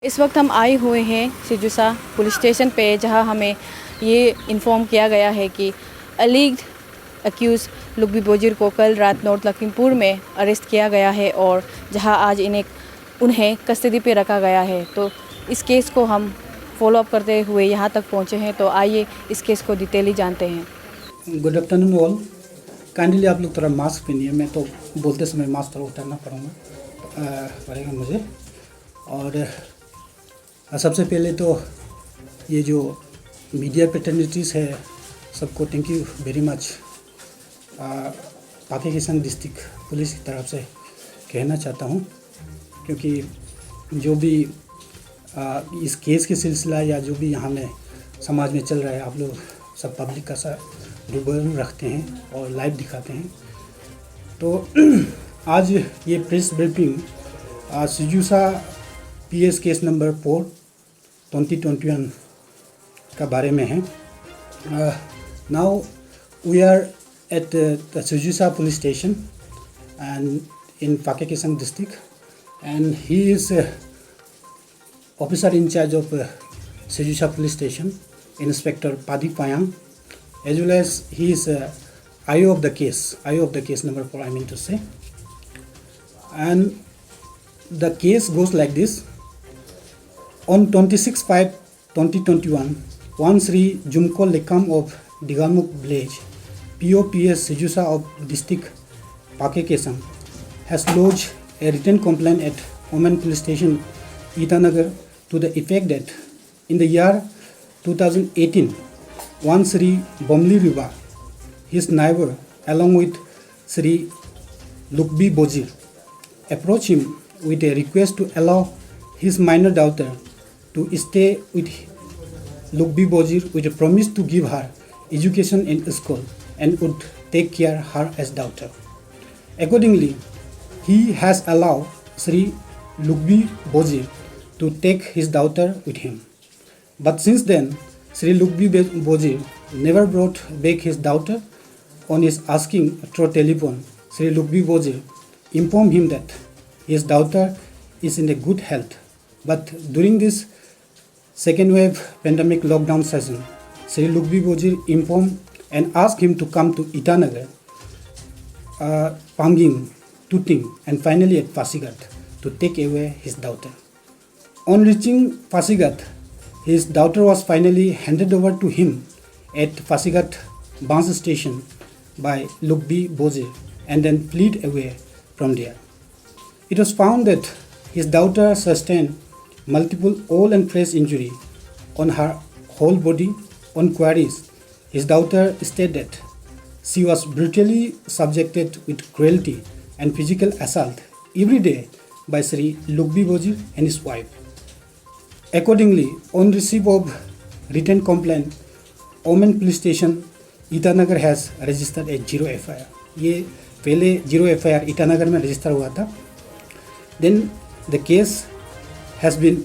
इस वक्त हम आए हुए हैं सिजुसा पुलिस स्टेशन पे, जहां हमें ये इन्फॉर्म किया गया है कि अलीग्ड अक्यूज़ लुकबी बोजिर को कल रात नॉर्थ लखीमपुर में अरेस्ट किया गया है और जहां आज उन्हें कस्टडी पे रखा गया है। तो इस केस को हम फॉलो अप करते हुए यहाँ तक पहुँचे हैं। तो आइए इस केस को डिटेली जानते हैं। Good afternoon all. काइंडली आप लोग थोड़ा मास्क पहनिए। मैं तो बोलते समय मास्क थोड़ा उतारना पड़ेगा मुझे। और सबसे पहले तो ये जो मीडिया पेटर्निटीज़ है, सबको thank you very much. Pakke Kessang district police की तरफ से कहना चाहता हूँ, क्योंकि जो भी इस केस के सिलसिला या जो भी यहाँ में समाज में चल रहा है, आप लोग सब पब्लिक का सा रूबरू रखते हैं और लाइव दिखाते हैं। तो आज ये press briefing Seijosa PS case number 4 2021 का बारे में है। Now we are at the Seijosa police station and in Pakke Kessang district, and he is officer in charge of Sijusa police station, Inspector Padi Payang, as well as he is IO of the case number 4, I mean to say. And the case goes like this. On 26/5/2021, one Sri Jumko Lekam of Digalmuk village, POPS Sijusa of district Pake Kesang, has lodged a written complaint at Oman police station, Itanagar, to the effect that in the year 2018, one Sri Bomli Riba, his neighbor, along with Sri Lukbi Bojir, approached him with a request to allow his minor daughter to stay with Lukbi Bojir with a promise to give her education in school and would take care her as daughter. Accordingly, he has allowed Sri Lukbi Bojir to take his daughter with him. But since then, Sri Lukbi Bojir never brought back his daughter. On his asking through telephone, Sri Lukbi Bojir informed him that his daughter is in a good health. But during this second wave pandemic lockdown session, Sri Lukbi Bojir informed and asked him to come to Itanagar, Panging, Tuting, and finally at Pasigat to take away his daughter. On reaching Pasigat, his daughter was finally handed over to him at Pasigat bus station by Lukbi Bojir and then fled away from there. It was found that his daughter sustained multiple old and fresh injury on her whole body. On queries, his daughter stated that she was brutally subjected with cruelty and physical assault every day by Sri Lukbi Bojir and his wife. Accordingly, on receipt of written complaint, Oman police station Itanagar has registered a 0 FIR. ये पहले 0 FIR Itanagar में register हुआ था. Then the case has been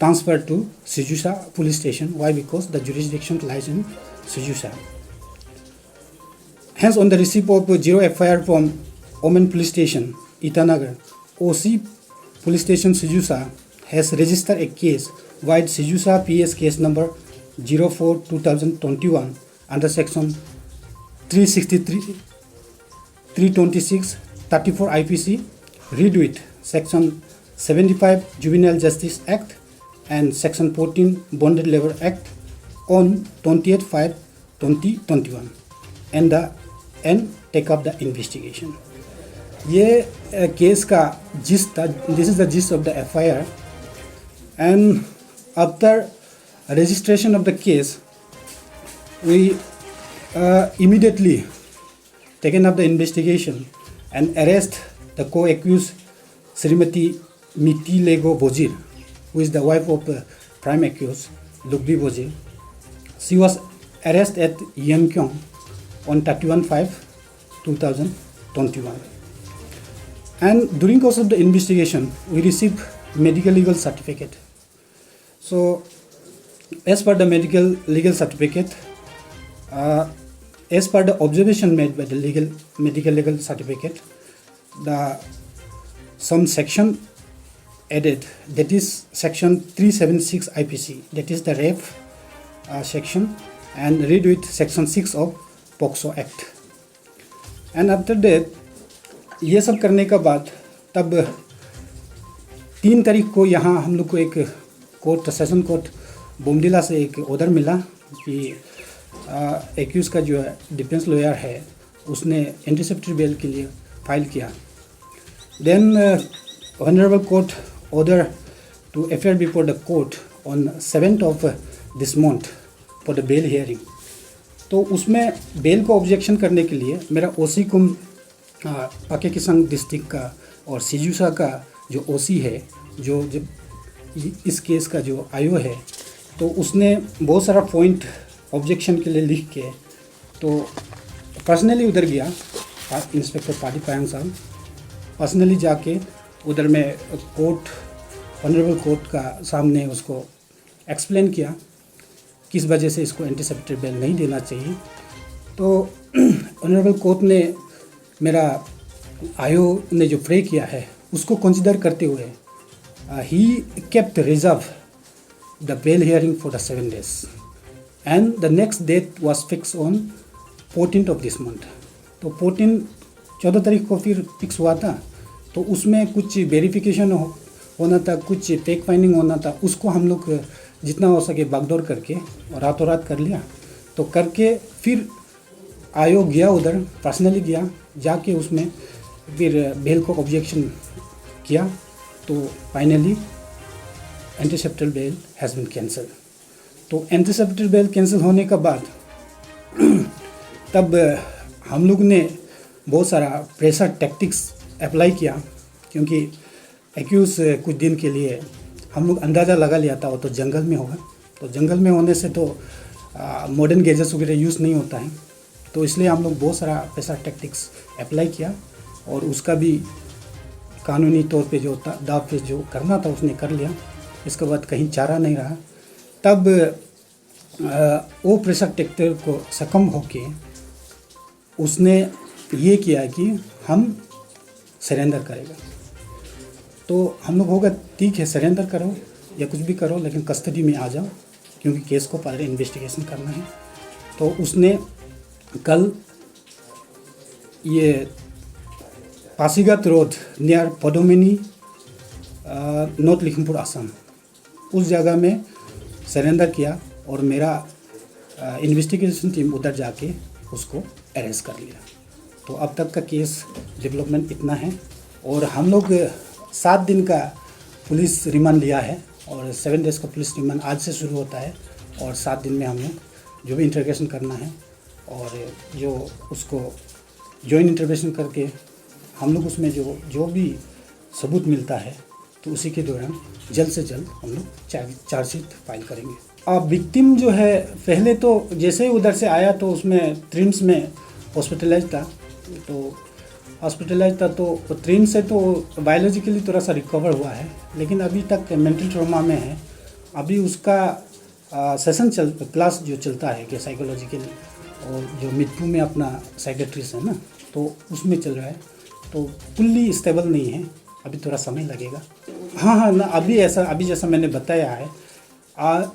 transferred to Sijusa police station. Why? Because the jurisdiction lies in Sijusa. Hence, on the receipt of 0 FIR from Oman police station Itanagar, OC police station Sijusa has registered a case with Sijusa PS case number 04/2021 under section 363, 326, 34 IPC, read with section 75 Juvenile Justice Act and section 14 Bonded Labor Act on 28/5/2021 and take up the investigation. ये case का gist था. This is the gist of the FIR. And after registration of the case, we immediately taken up the investigation and arrest the co-accused Srimati Miti Lego Bojir, who is the wife of prime accused Lukbi Bojir. She was arrested at Yeonkyong on 31/5/2021. And during course of the investigation, we received medical legal certificate. So, as per the medical legal certificate, as per the observation made by the medical legal certificate, the some section added, that is section 376 IPC, that is the rape section, and read with section 6 of POCSO Act. And after that, ये सब करने के बाद तब 3 तारीख को यहाँ हम लोग को एक कोर्ट, सेशन कोर्ट बोमडिला से एक ऑर्डर मिला कि एक्यूज़ का जो डिफेंस लॉयर है उसने इंटरसेप्टर बेल के लिए फाइल किया. Then honourable court order to appear before the court on 7th of this month for the bail hearing. तो उसमें बेल को ऑब्जेक्शन करने के लिए मेरा ओसी कुम पाके किसंग डिस्ट्रिक्ट का और सिजुसा का जो ओसी है, जो इस केस का जो आयो है, तो उसने बहुत सारा पॉइंट ऑब्जेक्शन के लिए लिख के तो पर्सनली उधर गया. इंस्पेक्टर पाटी पायंग साहब पर्सनली जाके उधर में कोर्ट, ऑनरेबल कोर्ट का सामने उसको एक्सप्लेन किया किस वजह से इसको इंटरसेप्टर बेल नहीं देना चाहिए. तो ऑनरेबल कोर्ट ने मेरा आयो ने जो प्रे किया है उसको कंसिडर करते हुए ही kept reserve the bail hearing for the 7 days and the next date was fix on 14th of this month. तो 14 तारीख को फिर फिक्स हुआ था. तो उसमें कुछ वेरिफिकेशन होना था, कुछ फेक फाइंडिंग होना था, उसको हम लोग जितना हो सके बागडोर करके और रातों रात कर लिया. तो करके फिर आयोग गया उधर, पर्सनली गया, जाके उसमें फिर बेल को ऑब्जेक्शन किया. तो finally interceptor bail has been cancel. तो इंटरसेप्टर बेल कैंसिल होने के बाद तब हम लोग ने बहुत सारा प्रेशर टैक्टिक्स अप्लाई किया, क्योंकि एक्यूज़ कुछ दिन के लिए हम लोग अंदाज़ा लगा लिया था वो तो जंगल में होगा. तो जंगल में होने से तो मॉडर्न गैजेट्स वगैरह यूज़ नहीं होता है. तो इसलिए हम लोग बहुत सारा प्रेशर टैक्टिक्स अप्लाई किया और उसका भी कानूनी तौर पे जो दाव पे जो करना था उसने कर लिया. इसके बाद कहीं चारा नहीं रहा. तब वो प्रेशर टैक्टर को सकम होके उसने ये किया कि हम सरेंडर करेगा. तो हम लोग होगा ठीक है, सरेंडर करो या कुछ भी करो, लेकिन कस्टडी में आ जाओ, क्योंकि केस को पहले इन्वेस्टिगेशन करना है. तो उसने कल ये Pasighat road near Padomini North Lakhimpur Assam, उस जगह में सरेंडर किया और मेरा इन्वेस्टिगेशन टीम उधर जाके उसको अरेस्ट कर लिया. तो अब तक का केस डेवलपमेंट इतना है. और हम लोग 7 दिन का पुलिस रिमांड लिया है और 7 days का पुलिस रिमांड आज से शुरू होता है. और 7 दिन में हम लोग जो भी इंटरोगेशन करना है और जो उसको जॉइंट इंटरोगेशन करके हम लोग उसमें जो भी सबूत मिलता है तो उसी के दौरान जल्द से जल्द हम लोग चार्जशीट फाइल करेंगे. अब विक्टिम जो है पहले तो जैसे ही उधर से आया तो उसमें ट्रिम्स में हॉस्पिटलाइज था. तो ट्रिम्स से तो बायोलॉजिकली थोड़ा सा रिकवर हुआ है, लेकिन अभी तक मेंटल ट्रॉमा में है. अभी उसका सेशन क्लास जो चलता है कि साइकोलॉजिकल, और जो मिट्टू में अपना साइकेट्रिस्ट है ना, तो उसमें चल रहा है. तो फुल्ली स्टेबल नहीं है, अभी थोड़ा समय लगेगा. हाँ ना, अभी जैसा मैंने बताया है,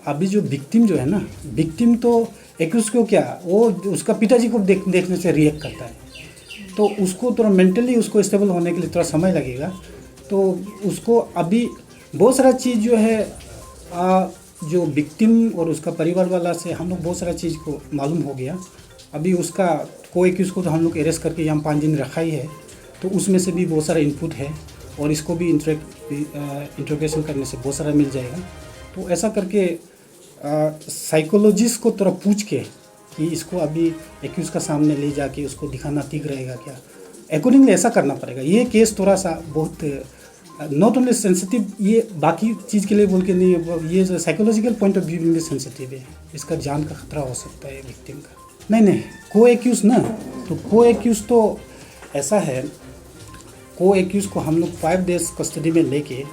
अभी जो विक्टिम जो है ना, विक्टिम तो एक्यूज़ को क्या, वो उसका पिताजी को देखने से रिएक्ट करता है. तो उसको थोड़ा मेंटली उसको स्टेबल होने के लिए थोड़ा समय लगेगा. तो उसको अभी बहुत सारा चीज़ जो है जो विक्टिम और उसका परिवार वाला से हम लोग बहुत सारा चीज़ को मालूम हो गया. अभी उसका कोई एक्यूज़ को तो हम लोग अरेस्ट करके यहाँ 5 दिन रखा ही है. तो उसमें से भी बहुत सारा इनपुट है और इसको भी इंट्रोगेशन करने से बहुत सारा मिल जाएगा. तो ऐसा करके साइकोलॉजिस्ट को थोड़ा पूछ के कि इसको अभी एक्यूज़ का सामने ले जाके उसको दिखाना ठीक रहेगा क्या, अकॉर्डिंगली ऐसा करना पड़ेगा. ये केस थोड़ा सा बहुत नॉट ओनली सेंसिटिव, ये बाकी चीज़ के लिए बोल के नहीं है, ये जो साइकोलॉजिकल पॉइंट ऑफ व्यू में भी सेंसिटिव है. इसका जान का खतरा हो सकता है विक्टिम का. नहीं को एक्यूज़ ना, तो को एक्यूज़ तो ऐसा है, को एक्यूज़ को हम लोग 5 days कस्टडी में लेके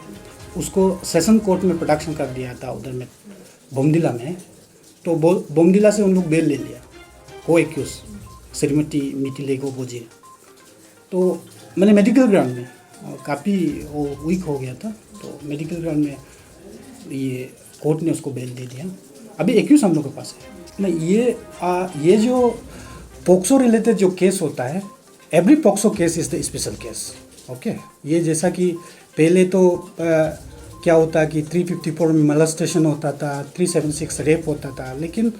उसको सेशन कोर्ट में प्रोडक्शन कर दिया था उधर में बोमडिला में. तो बोमडिला से उन लोग बेल ले लिया को एक्यूज़ श्रीमती मिटी लेगो बोजे. तो मैंने मेडिकल ग्राउंड में काफ़ी वो वीक हो गया था, तो मेडिकल ग्राउंड में ये कोर्ट ने उसको बेल दे दिया। अभी एक्यूज हम लोग के पास है। नहीं, ये जो पोक्सो रिलेटेड जो केस होता है, every POCSO case is the special case. Okay, ये जैसा कि पहले तो क्या होता है कि 354 में मोलेस्टेशन होता था, 376 रेप होता था, लेकिन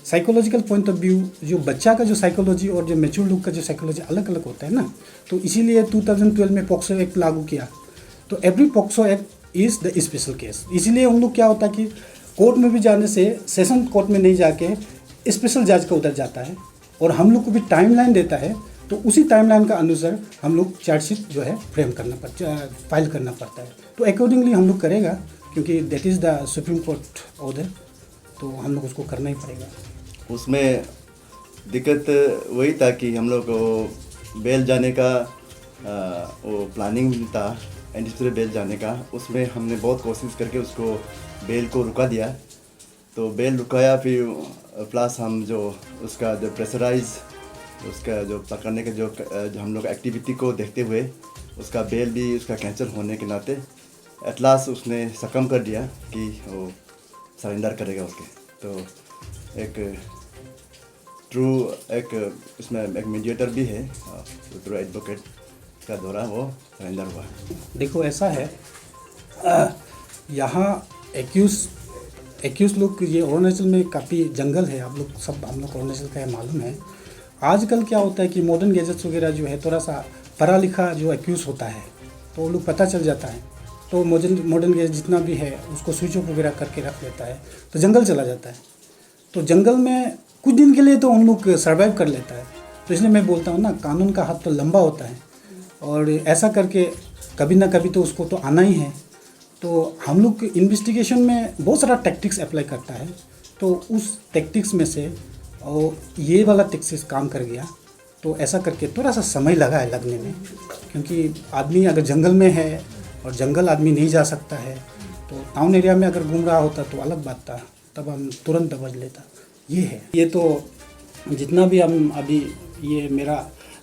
साइकोलॉजिकल पॉइंट ऑफ व्यू जो बच्चा का जो साइकोलॉजी और जो मेच्योर लोग का जो साइकोलॉजी अलग अलग होता है ना, तो इसीलिए 2012 में पॉक्सो एक्ट लागू किया। तो every POCSO act is the special case. इसीलिए हम लोग क्या होता है कि कोर्ट में भी जाने से सेशन कोर्ट में नहीं जाके स्पेशल जज का उधर जाता है, और हम लोग को भी टाइमलाइन देता है, तो उसी टाइमलाइन का अनुसार हम लोग चार्जशीट जो है फाइल करना पड़ता है। तो अकॉर्डिंगली हम लोग करेगा, क्योंकि that is the supreme court order, तो हम लोग उसको करना ही पड़ेगा। उसमें दिक्कत वही था कि हम लोग को बेल जाने का वो प्लानिंग था, एंटिसिपेटेड बेल जाने का। उसमें हमने बहुत कोशिश करके उसको बेल को रुका दिया। तो बेल रुकाया, फिर प्लस हम जो उसका जो प्रेशराइज उसका जो पकड़ने के जो हम लोग एक्टिविटी को देखते हुए उसका बेल भी उसका कैंसिल होने के नाते एट लास्ट उसने सकम कर दिया कि वो सरेंडर करेगा उसके। तो एक ट्रू एक इसमें एक मीडिएटर भी है, ट्रू एडवोकेट का द्वारा वो सरेंडर हुआ। देखो ऐसा है, यहाँ एक्यूज लोग, ये अरुणाचल में काफ़ी जंगल है, आप लोग सब हम लोग अरुणाचल का है, मालूम है। आजकल क्या होता है कि मॉडर्न गैजेट्स वगैरह जो है, थोड़ा सा पढ़ा लिखा जो एक्यूज होता है तो वो लोग पता चल जाता है, तो मॉडर्न गैजेट जितना भी है उसको स्विच ऑफ वगैरह करके रख लेता है, तो जंगल चला जाता है। तो जंगल में कुछ दिन के लिए तो हम लोग सर्वाइव कर लेता है। तो इसलिए मैं बोलता हूँ ना, कानून का हाथ तो लंबा होता है, और ऐसा करके कभी ना कभी तो उसको तो आना ही है। तो हम लोग इन्वेस्टिगेशन में बहुत सारा टैक्टिक्स अप्लाई करता है, तो उस टैक्टिक्स में से और ये वाला टैक्टिक्स काम कर गया। तो ऐसा करके थोड़ा सा समय लगा है लगने में, क्योंकि आदमी अगर जंगल में है और जंगल आदमी नहीं जा सकता है, तो टाउन एरिया में अगर घूम रहा होता तो अलग बात था, तब हम तुरंत दबोच लेता। ये है, ये तो जितना भी हम अभी ये मेरा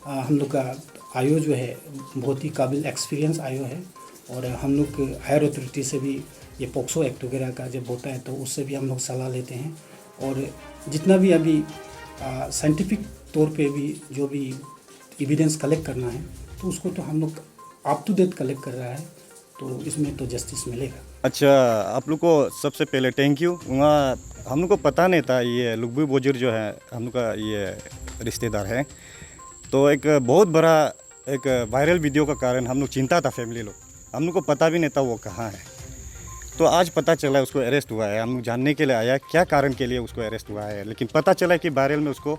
हम लोग का आयो जो है बहुत ही काबिल एक्सपीरियंस आयो है, और हम लोग हायर अथॉरिटी से भी ये पोक्सो एक्ट वगैरह का जब होता है तो उससे भी हम लोग सलाह लेते हैं। और जितना भी अभी साइंटिफिक तौर पे भी जो भी एविडेंस कलेक्ट करना है, तो उसको तो हम लोग अप टू डेट कलेक्ट कर रहा है, तो इसमें तो जस्टिस मिलेगा। अच्छा, आप लोग को सबसे पहले थैंक यू। वहाँ हम लोग को पता नहीं था ये लुगबी बोजिर जो है हम लोग का ये रिश्तेदार है। तो एक बहुत बड़ा एक वायरल वीडियो का कारण हम लोग चिंता था, फैमिली लोग, हम लोग को पता भी नहीं था वो कहाँ है। तो आज पता चला उसको अरेस्ट हुआ है। हम लोग जानने के लिए आया क्या कारण के लिए उसको अरेस्ट हुआ है, लेकिन पता चला कि वायरल में उसको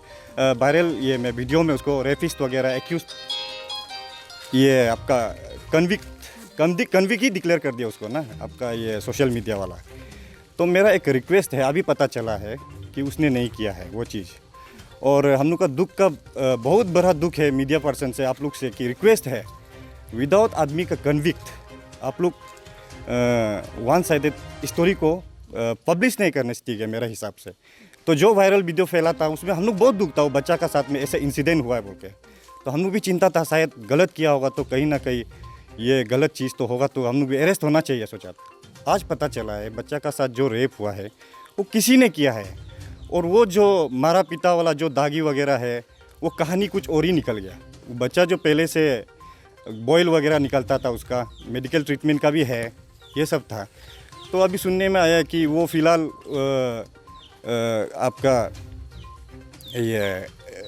ये मैं वीडियो में उसको रेपिस्ट वगैरह एक्यूज ये आपका कन्विक ही डिक्लेयर कर दिया उसको ना, आपका ये सोशल मीडिया वाला। तो मेरा एक रिक्वेस्ट है, अभी पता चला है कि उसने नहीं किया है वो चीज़, और हम लोग का दुख का बहुत बड़ा दुख है मीडिया पर्सन से, आप लोग से कि रिक्वेस्ट है, विदाउट आदमी का कन्विक्ट आप लोग वन साइडेड स्टोरी को पब्लिश नहीं करना चाहिए मेरे हिसाब से। तो जो वायरल वीडियो फैला था उसमें हम लोग बहुत दुख था, वो बच्चा का साथ में ऐसा इंसिडेंट हुआ है बोल के। तो हम लोग भी चिंता था शायद गलत किया होगा, तो कहीं ना कहीं ये गलत चीज़ तो होगा, तो हम लोग भी अरेस्ट होना चाहिए सोचा। आज पता चला है बच्चा का साथ जो रेप हुआ है वो किसी ने किया है, और वो जो मारा पिता वाला जो दागी वगैरह है वो कहानी कुछ और ही निकल गया। वो बच्चा जो पहले से बॉयल वगैरह निकलता था, उसका मेडिकल ट्रीटमेंट का भी है, ये सब था। तो अभी सुनने में आया कि वो फ़िलहाल आपका ये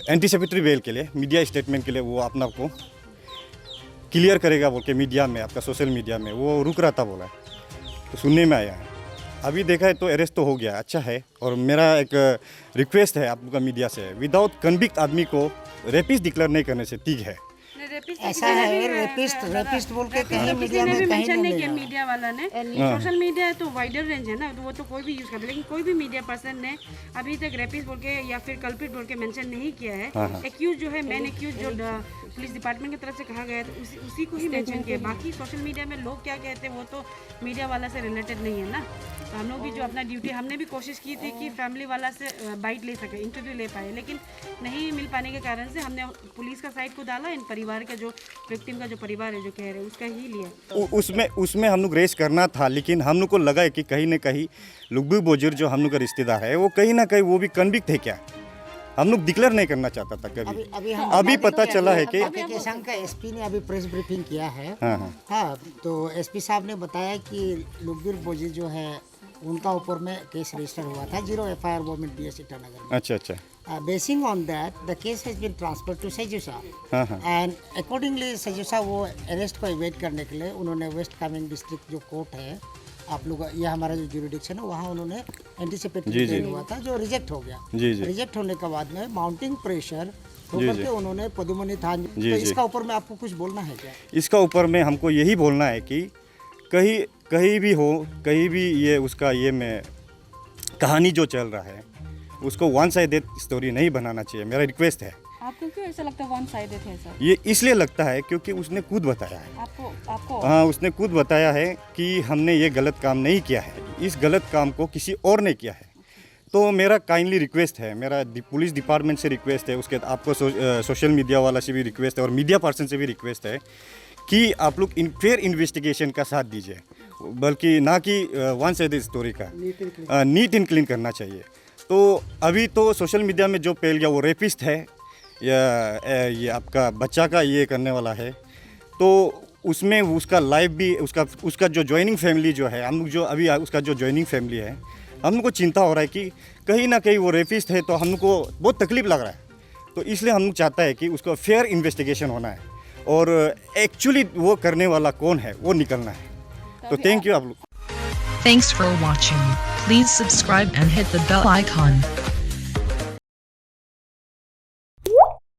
एंटीसिपेटरी बेल के लिए, मीडिया स्टेटमेंट के लिए वो अपना को क्लियर करेगा बोल के मीडिया में, आपका सोशल मीडिया में वो रुक रहा था बोला, तो सुनने में आया है। अभी देखा है तो अरेस्ट तो हो गया, अच्छा है। और मेरा एक रिक्वेस्ट है आप लोग का मीडिया से, विदाउट कन्विक्ट आदमी को रेपिस्ट डिक्लेयर नहीं करने से ठीक है। ऐसा है, रेपिस्ट बोल के कहीं मीडिया में कहीं मेंशन नहीं किया नहीं। मीडिया वाला ने। सोशल मीडिया तो वाइडर रेंज है ना, तो वो तो कोई भी यूज कर, लेकिन कोई भी मीडिया पर्सन ने अभी तक रेपिस्ट बोल के या फिर कल्प्रिट बोल के मेंशन नहीं किया है। एक्यूज जो है, मेन एक्यूज जो पुलिस डिपार्टमेंट की तरफ से कहा गया है उसी को ही मेंशन किया। बाकी सोशल मीडिया में लोग क्या कहते हैं वो तो मीडिया वाला से रिलेटेड नहीं है ना। हम लोग भी जो अपना ड्यूटी, हमने भी कोशिश की थी कि फैमिली वाला से बाइट ले सके, इंटरव्यू ले पाए, लेकिन नहीं मिल पाने के कारण से हमने पुलिस का साइड को डाला, इन परिवार का जो विक्टिम का जो परिवार है जो कह रहे हैं उसका ही लिया। उसमें हम लोग रेस करना था, लेकिन हम लोग को लगा कि कहीं ना कहीं लुगबी बोजिर जो हम लोग का रिश्तेदार है वो कहीं ना कहीं वो भी कन्विक्ट है क्या, हम लोग डिक्लेयर नहीं करना चाहता था कभी। अभी पता चला है कि पाकिस्तान का एसपी ने अभी प्रेस ब्रीफिंग किया है। हाँ, तो एसपी साहब ने बताया कि लुगबीर बोजिर जो है उनका ऊपर में केस रजिस्टर हुआ था 0 FIR गवर्नमेंट BS ईटानगर में। अच्छा। Basing on that the case has been transferred to Seijosa and accordingly Seijosa वो अरेस्ट को इवेट करने के लिए उन्होंने वेस्ट कामेंग डिस्ट्रिक्ट जो कोर्ट है, आप लोग ये हमारा जो ज्यूरिडिक्शन है वहाँ उन्होंने एंटीसिपेटरी हुआ था जो रिजेक्ट हो गया। रिजेक्ट होने के बाद में माउंटिंग प्रेशर होकर के उन्होंने पदुमनी थान। तो इसका ऊपर में आपको कुछ बोलना है क्या? इसका ऊपर में हमको यही बोलना है कि कहीं भी हो, कहीं भी ये उसका ये में कहानी जो चल रहा है उसको वन साइडेड स्टोरी नहीं बनाना चाहिए, मेरा रिक्वेस्ट है। आपको क्यों ऐसा लगता है वन साइडेड है सर? ये इसलिए लगता है क्योंकि उसने खुद बताया है। आपको हाँ, उसने खुद बताया है कि हमने ये गलत काम नहीं किया है, इस गलत काम को किसी और ने किया है। तो मेरा काइंडली रिक्वेस्ट है, मेरा पुलिस डिपार्टमेंट से रिक्वेस्ट है, उसके आपको सोशल मीडिया वाला से भी रिक्वेस्ट है और मीडिया पर्सन से भी रिक्वेस्ट है कि आप लोग फेयर इन्वेस्टिगेशन का साथ दीजिए, बल्कि ना कि वन साइडेड स्टोरी का नीट एंड क्लीन करना चाहिए। तो अभी तो सोशल मीडिया में जो फैल गया वो रेपिस्ट है या ये आपका बच्चा का ये करने वाला है, तो उसमें उसका लाइफ भी उसका जो ज्वाइनिंग फैमिली जो है, हम लोग जो अभी उसका जो ज्वाइनिंग फैमिली है, हम लोग को चिंता हो रहा है कि कहीं ना कहीं वो रेपिस्ट है, तो हम लोग को बहुत तकलीफ लग रहा है। तो इसलिए हम लोग चाहता है कि उसको फेयर इन्वेस्टिगेशन होना है और एक्चुअली वो करने वाला कौन है वो निकलना है। तो थैंक यू आप लोग। Thanks for watching. Please subscribe and hit the bell icon.